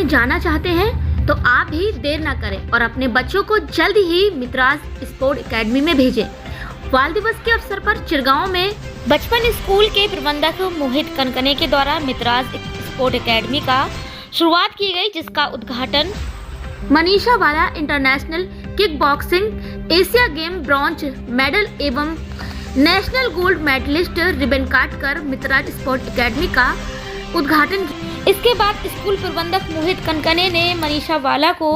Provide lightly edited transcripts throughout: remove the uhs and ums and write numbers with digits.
जाना चाहते हैं तो आप भी देर ना करें और अपने बच्चों को जल्द ही मितराज स्पोर्ट एकेडमी में भेजें। बाल दिवस के अवसर पर चिरगांव में बचपन स्कूल के प्रबंधक मोहित कनकने के द्वारा मितराज स्पोर्ट एकेडमी का शुरुआत की गई, जिसका उद्घाटन मनीषा वाला international kick boxing Asia game bronze medal एवं नेशनल गोल्ड मेडलिस्ट रिबन काटकर मितराज स्पोर्ट एकेडमी का उद्घाटन किया। इसके बाद स्कूल प्रबंधक मोहित कनकने ने मनीषा वाला को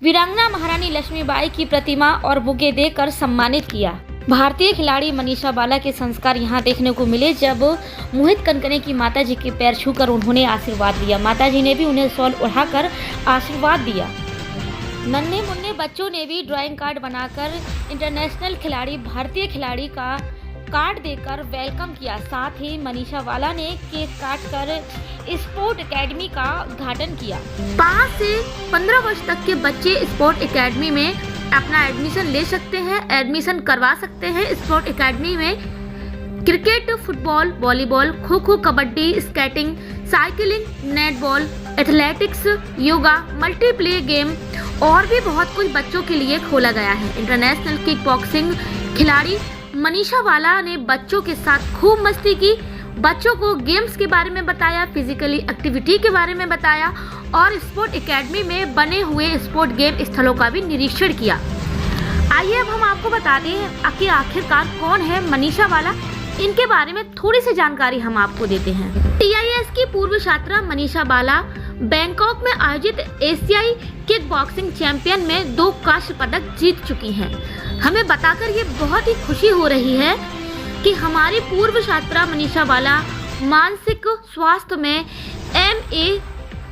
वीरांगना महारानी लक्ष्मीबाई की प्रतिमा और बुके देकर सम्मानित किया। भारतीय खिलाड़ी मनीषा वाला के संस्कार यहाँ देखने को मिले जब मोहित कनकने की माताजी के पैर छूकर उन्होंने आशीर्वाद दिया। माताजी ने भी उन्हें शॉल ओढ़ाकर आशीर्वाद दिया। नन्हे मुन्ने बच्चों ने भी ड्राइंग कार्ड बनाकर इंटरनेशनल खिलाड़ी भारतीय खिलाड़ी का कार्ड देकर वेलकम किया। साथ ही मनीषा वाला ने केक काटकर स्पोर्ट एकेडमी का उद्घाटन किया। 5 से 15 वर्ष तक के बच्चे स्पोर्ट एकेडमी में अपना एडमिशन ले सकते हैं, एडमिशन करवा सकते हैं। स्पोर्ट एकेडमी में cricket, football, volleyball, kho kho, kabaddi, skating, cycling, netball, athletics, yoga, multiply game और भी बहुत कुछ बच्चों के लिए खोला गया है। इंटरनेशनल किक बॉक्सिंग खिलाड़ी मनीषा वाला ने बच्चों के साथ खूब मस्ती की, बच्चों को गेम्स के बारे में बताया, फिजिकली एक्टिविटी के बारे में बताया और स्पोर्ट एकेडमी में बने हुए स्पोर्ट गेम स्थलों का भी निरीक्षण किया। आइए अब हम आपको बताते हैं कि आखिरकार कौन है मनीषा वाला। इनके बारे में थोड़ी सी जानकारी हम आपको देते हैं। TIS की पूर्व छात्रा मनीषा वाला बैंकॉक में आयोजित एशियाई किक बॉक्सिंग चैंपियन में 2 कांस्य पदक जीत चुकी हैं। हमें बताकर ये बहुत ही खुशी हो रही है कि हमारी पूर्व छात्रा मनीषा वाला मानसिक स्वास्थ्य में MA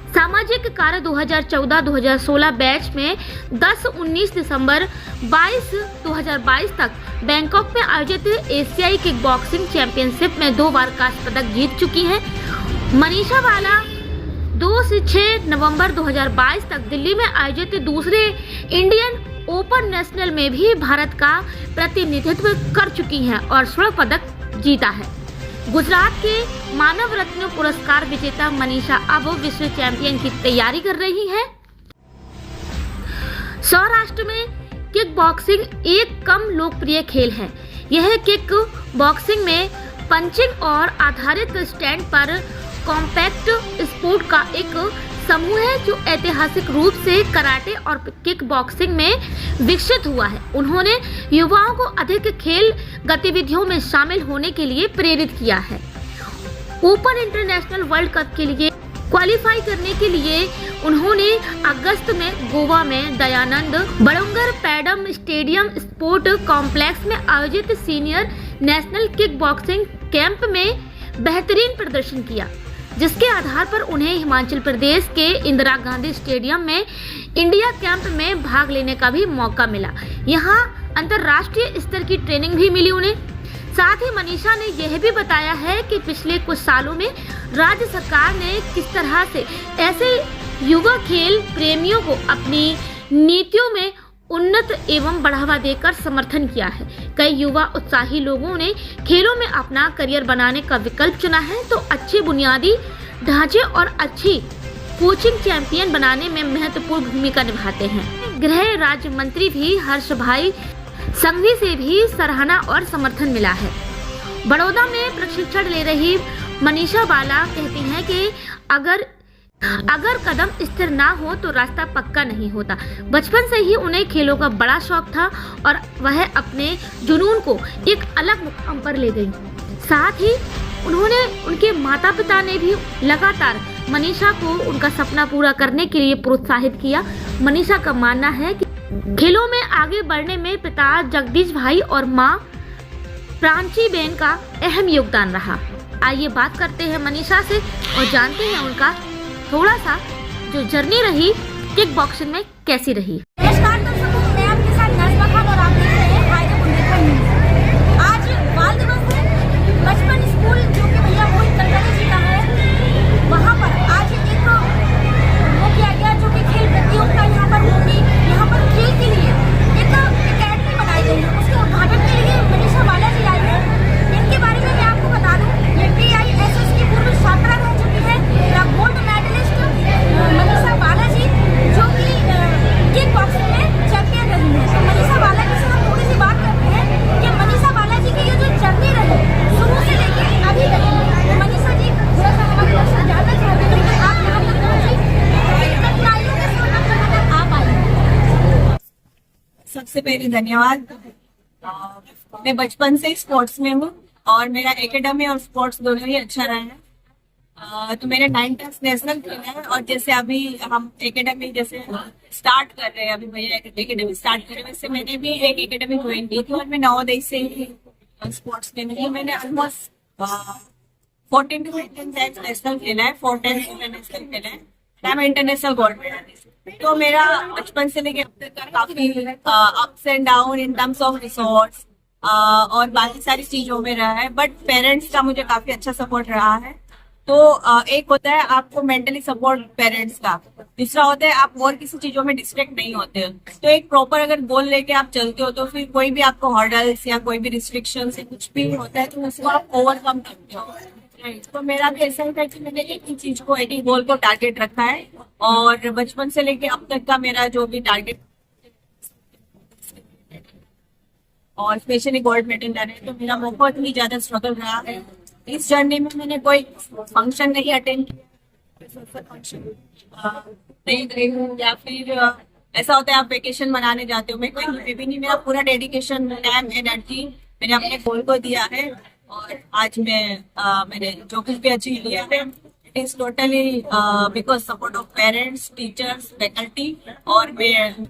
सामाजिक कार्य 2014-2016 बैच में 10-19 दिसंबर 2022 तक बैंकॉक में आयोजित एशियाई किक बॉक्सिंग चैंपियनशिप में 2 बार कांस्य पदक जीत चुकी हैं। मनीषा वाला 2 से 6 नवंबर 2022 तक दिल्ली में आयोजित दूसरे इंडियन ओपन नेशनल में भी भारत का प्रतिनिधित्व कर चुकी हैं और स्वर्ण पदक जीता है। गुजरात के मानव रत्न पुरस्कार विजेता मनीषा अब विश्व चैंपियन की तैयारी कर रही हैं। सौराष्ट्र में किक बॉक्सिंग एक कम लोकप्रिय खेल है। यह किक बॉक्सिंग में पंचिंग और आधारित स्टैंड पर कॉम्पैक्ट स्पोर्ट का एक समूह है जो ऐतिहासिक रूप से कराटे और किक बॉक्सिंग में विकसित हुआ है। उन्होंने युवाओं को अधिक खेल गतिविधियों में शामिल होने के लिए प्रेरित किया है। ओपन इंटरनेशनल वर्ल्ड कप के लिए क्वालिफाई करने के लिए उन्होंने अगस्त में गोवा में दयानंद बड़ुंगर पैडम स्टेडियम स्पोर्ट कॉम्प्लेक्स में आयोजित senior national kick boxing camp में बेहतरीन प्रदर्शन किया, जिसके आधार पर उन्हें हिमाचल प्रदेश के इंदिरा गांधी स्टेडियम में इंडिया कैंप में भाग लेने का भी मौका मिला। यहाँ अंतर्राष्ट्रीय स्तर की ट्रेनिंग भी मिली उन्हें। साथ ही मनीषा ने यह भी बताया है कि पिछले कुछ सालों में राज्य सरकार ने किस तरह से ऐसे युवा खेल प्रेमियों को अपनी नीतियों में उन्नत एवं बढ़ावा देकर समर्थन किया है। कई युवा उत्साही लोगों ने खेलों में अपना करियर बनाने का विकल्प चुना है, तो अच्छे बुनियादी ढांचे और अच्छी कोचिंग चैंपियन बनाने में महत्वपूर्ण भूमिका निभाते हैं। गृह राज्य मंत्री भी हर्ष भाई संघवी से भी सराहना और समर्थन मिला है। बड़ौदा में प्रशिक्षण ले रही मनीषा वाला कहती हैं कि अगर कदम स्थिर ना हो तो रास्ता पक्का नहीं होता। बचपन से ही उन्हें खेलों का बड़ा शौक था और वह अपने जुनून को एक अलग मुकाम पर ले गई। साथ ही उनके माता पिता ने भी लगातार मनीषा को उनका सपना पूरा करने के लिए प्रोत्साहित किया। मनीषा का मानना है कि खेलों में आगे बढ़ने में पिता जगदीश भाई और माँ प्रांची बेन का अहम योगदान रहा। आइए बात करते हैं मनीषा से और जानते हैं उनका थोड़ा सा जो जर्नी रही किक बॉक्सिंग में कैसी रही। नमस्कार दर्शकों, मैं आपके साथ नज़मा खान और आप देख रहे हैं हाईवे बुंदेलखंड न्यूज़। आज बाल दिवस है। बचपन स्कूल जो कि भैया मोहित कनकने जी का है, वहाँ पर आज एक वो किया गया जो कि खेल प्रतियोगिता यहाँ पर होगी। यहाँ पर खेल के लिए एक अकेडमी बनाई गई है। उसके उद्घाटन के लिए मनीषा वाला जी आई है। इनके बारे में मैं आपको बता दूँ, ये TISS की पूर्व छात्रा रह चुकी है। गोल्ड मेडलिस्ट मनीषा वाला सबसे पहले धन्यवाद। मैं बचपन से स्पोर्ट्स में हूँ और मेरा एकेडमी और स्पोर्ट्स दोनों ही अच्छा रहा है। तो मैंने 9 क्लास नेशनल खेला है और जैसे अभी हम एकेडमी जैसे स्टार्ट कर रहे हैं, अभी भैया एकेडमी स्टार्ट कर रहे हैं, वैसे मैंने भी एक एकेडमी ज्वाइन की थी और मैं नवोदय से ही स्पोर्ट्स में हूँ। मैंने ऑलमोस्ट 14 to 15 टाइम्स नेशनल खेला है, 4 टाइम्स इंटरनेशनल खेला है। मैं इंटरनेशनल गोल्ड मेडलिस्ट। तो मेरा बचपन से लेके अब तक का काफी ups and down in terms of resource और बाकी सारी चीजों में रहा है, बट पेरेंट्स का मुझे काफी अच्छा सपोर्ट रहा है। तो एक होता है आपको मेंटली सपोर्ट पेरेंट्स का, दूसरा होता है आप और किसी चीजों में डिस्ट्रैक्ट नहीं होते हो। तो एक प्रॉपर अगर गोल लेके आप चलते हो तो फिर कोई भी आपको हर्डल्स या कोई भी रिस्ट्रिक्शन या कुछ भी होता है तो उसको आप ओवरकम करते हो। तो मेरा भी ऐसा होता है कि मैंने एक ही चीज को, एक ही गोल को टारगेट रखा है और बचपन से लेके अब तक का मेरा जो भी टारगेट और स्पेशली गोल्ड मेडल लाना है, तो मेरा बहुत ही ज्यादा स्ट्रगल रहा है। इस जर्नी में मैंने कोई फंक्शन नहीं अटेंड किया, फंक्शन नहीं गई हूँ, या फिर ऐसा होता है आप वेकेशन मनाने जाते हो, मैं कहीं भी नहीं। मेरा पूरा डेडिकेशन, टाइम, एनर्जी मैंने अपने गोल को दिया है और आज मैंने जो कुछ भी अचीव किया है it is totally because support of parents, teachers, faculty और मैं।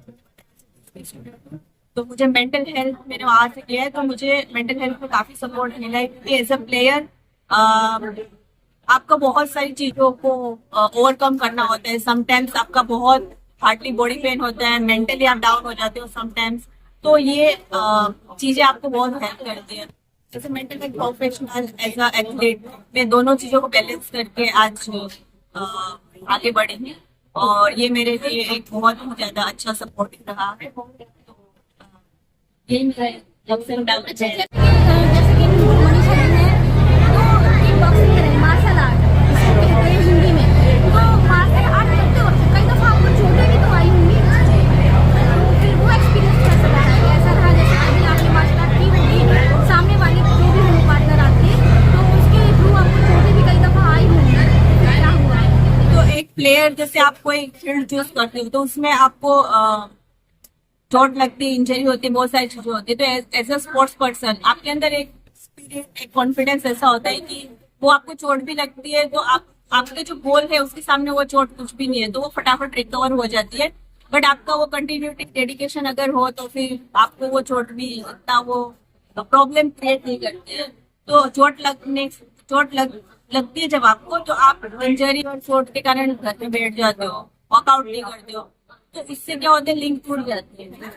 तो मुझे मेंटल हेल्थ मैंने वहां से किया है, तो मुझे मेंटल हेल्थ में काफी सपोर्ट मिला है क्योंकि एज अ प्लेयर आपको बहुत सारी चीजों को ओवरकम करना होता है। समटाइम्स आपका बहुत हार्डली बॉडी पेन होता है, मेंटली आप डाउन हो जाते हो समटाइम्स, तो ये चीजें आपको बहुत हेल्प करती है। जैसे mental health professional, as a athlete, मैं दोनों चीजों को बैलेंस करके आज आगे बढ़ी हूँ और ये मेरे लिए एक बहुत ही ज्यादा अच्छा सपोर्ट रहा है। यही मेरा अप्स एंड डाउन है। जैसे कि मनीषा जी ने तो किक बॉक्सिंग करें, मार्शल आर्ट इसको कहते हैं हिंदी में। तो मार्शल आर्ट करते वक्त कई दफा आपको चोटें भी तो आई होंगी, तो फिर वो एक्सपीरियंस कैसा रहा है? ऐसा रहा जैसे कभी आपने मार्शल आर्ट की होगी, सामने वाले जो भी होने पार्टनर आते हैं तो उसके थ्रू आपको चोटें भी कई दफा आई होंगी, क्या हुआ? तो एक प्लेयर जैसे आप कोई फील्ड चूज करते हो तो उसमें आपको चोट लगती है, इंजरी होती है, बहुत सारी चीजें होती है। तो एज अ स्पोर्ट्स पर्सन आपके अंदर एक स्पिरिट, एक कॉन्फिडेंस ऐसा होता है कि वो आपको चोट भी लगती है तो आपके जो गोल है उसके सामने वो चोट कुछ भी नहीं है, तो वो फटाफट रिकवर हो जाती है। बट आपका वो कंटिन्यूटी, डेडिकेशन अगर हो तो फिर आपको वो चोट भी इतना वो प्रॉब्लम क्रिएट नहीं करती है। तो लगती है जब आपको, तो आप इंजरी और चोट के कारण घर में बैठ जाते हो, वर्कआउट नहीं करते हो, तो इससे क्या होता है, लिंक टूट जाती है।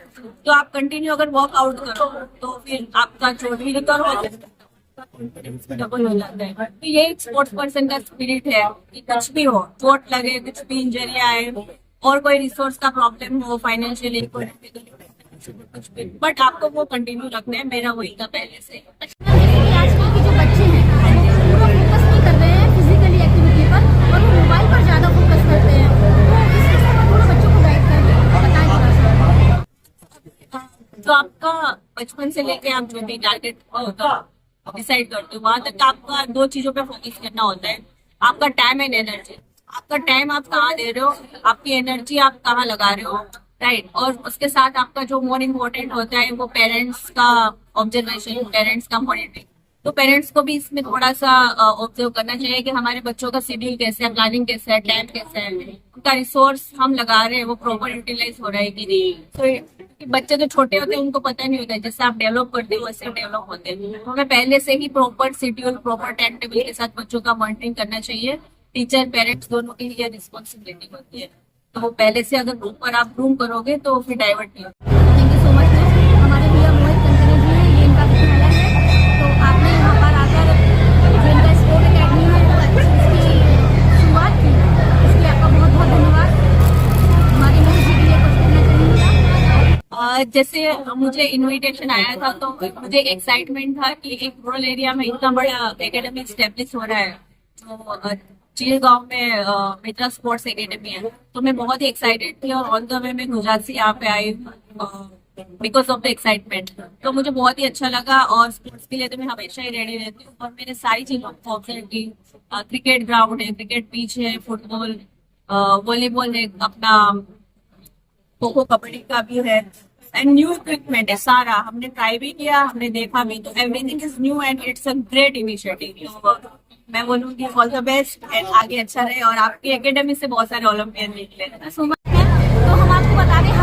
तो आप कंटिन्यू अगर वर्कआउट करो तो फिर आपका चोट भी रिकवर हो जाता है, डबल हो जाता है। तो ये एक स्पोर्ट्स पर्सन का स्पिरिट है कि कुछ भी हो, चोट लगे, कुछ भी इंजरी आए और कोई रिसोर्स का प्रॉब्लम हो, फाइनेंशियली कुछ भी, बट आपको वो कंटिन्यू रखना है। मेरा वही था पहले से। आजकल के जो बच्चे हैं वो पूरा फोकस नहीं कर रहे हैं फिजिकली एक्टिविटी पर और वो मोबाइल पर ज्यादा फोकस करते हैं, तो इस विषय में थोड़ा बच्चों को गाइड करके बताएं थोड़ा सा। तो आपका बचपन से लेके आप जो भी टारगेट डिसाइड करते हो वहां तक आपका 2 चीजों पे फोकस करना होता है, आपका टाइम एंड एनर्जी। आपका टाइम आप कहाँ दे रहे हो, आपकी एनर्जी आप कहाँ लगा रहे हो, राइट। और उसके साथ आपका जो मोर इम्पोर्टेंट होता है वो पेरेंट्स का ऑब्जर्वेशन, पेरेंट्स का मॉनिटरिंग। तो पेरेंट्स को भी इसमें थोड़ा सा ऑब्जर्व करना चाहिए कि हमारे बच्चों का शेड्यूल कैसे है, प्लानिंग कैसे है, टाइम कैसे है, उनका रिसोर्स हम लगा रहे हैं वो प्रॉपर यूटिलाइज हो रहा है कि नहीं। तो बच्चे जो छोटे होते हैं उनको पता नहीं होता है, जैसे आप डेवलप करते हो वैसे डेवलप होते हैं। तो हमें पहले से ही proper schedule, proper time table के साथ बच्चों का मॉनिटरिंग करना चाहिए। टीचर, पेरेंट्स दोनों की ये रिस्पॉन्सिबिलिटी होती है, तो वो पहले से अगर प्रॉपर आप ग्रूम करोगे तो फिर डाइवर्ट नहीं होगा। Thank you so much. हमारे भैया मोहित कंकरे जी हैं, ये इनका विद्यालय है, तो आपने यहाँ पर आकर जो इनका स्पोर्ट अकेडमी है इसकी शुरुआत की, इसलिए आपका बहुत बहुत धन्यवाद। हमारे मोहित जी के लिए कुछ कहना चाहेंगे? जैसे मुझे इनविटेशन आया था तो मुझे एक्साइटमेंट था कि एक रूरल एरिया में इतना बड़ा एकेडमी स्टेब्लिश हो रहा है, जो चील गांव में मित्रा स्पोर्ट्स एकेडमी है। तो मैं बहुत ही एक्साइटेड थी और ऑन द वे मैं गुजरात से यहाँ पे आई बिकॉज ऑफ द एक्साइटमेंट। तो मुझे बहुत ही अच्छा लगा और स्पोर्ट्स के लिए तो मैं हमेशा ही रेडी रहती हूँ और मैंने सारी चीजों को ऑब्जर्व की। क्रिकेट ग्राउंड है, क्रिकेट पिच है, फुटबॉल, वॉलीबॉल है, अपना खो खो कबड्डी का भी है, एंड न्यू इक्विपमेंट है सारा, हमने ट्राई भी किया, हमने देखा भी, तो everything is new and it's a great initiative. तो मैं बोलूँगी ऑल द बेस्ट एंड आगे अच्छा रहे, और आपकी एकेडमी से बहुत सारे ओलंपियन निकले। तो हम आपको बता दें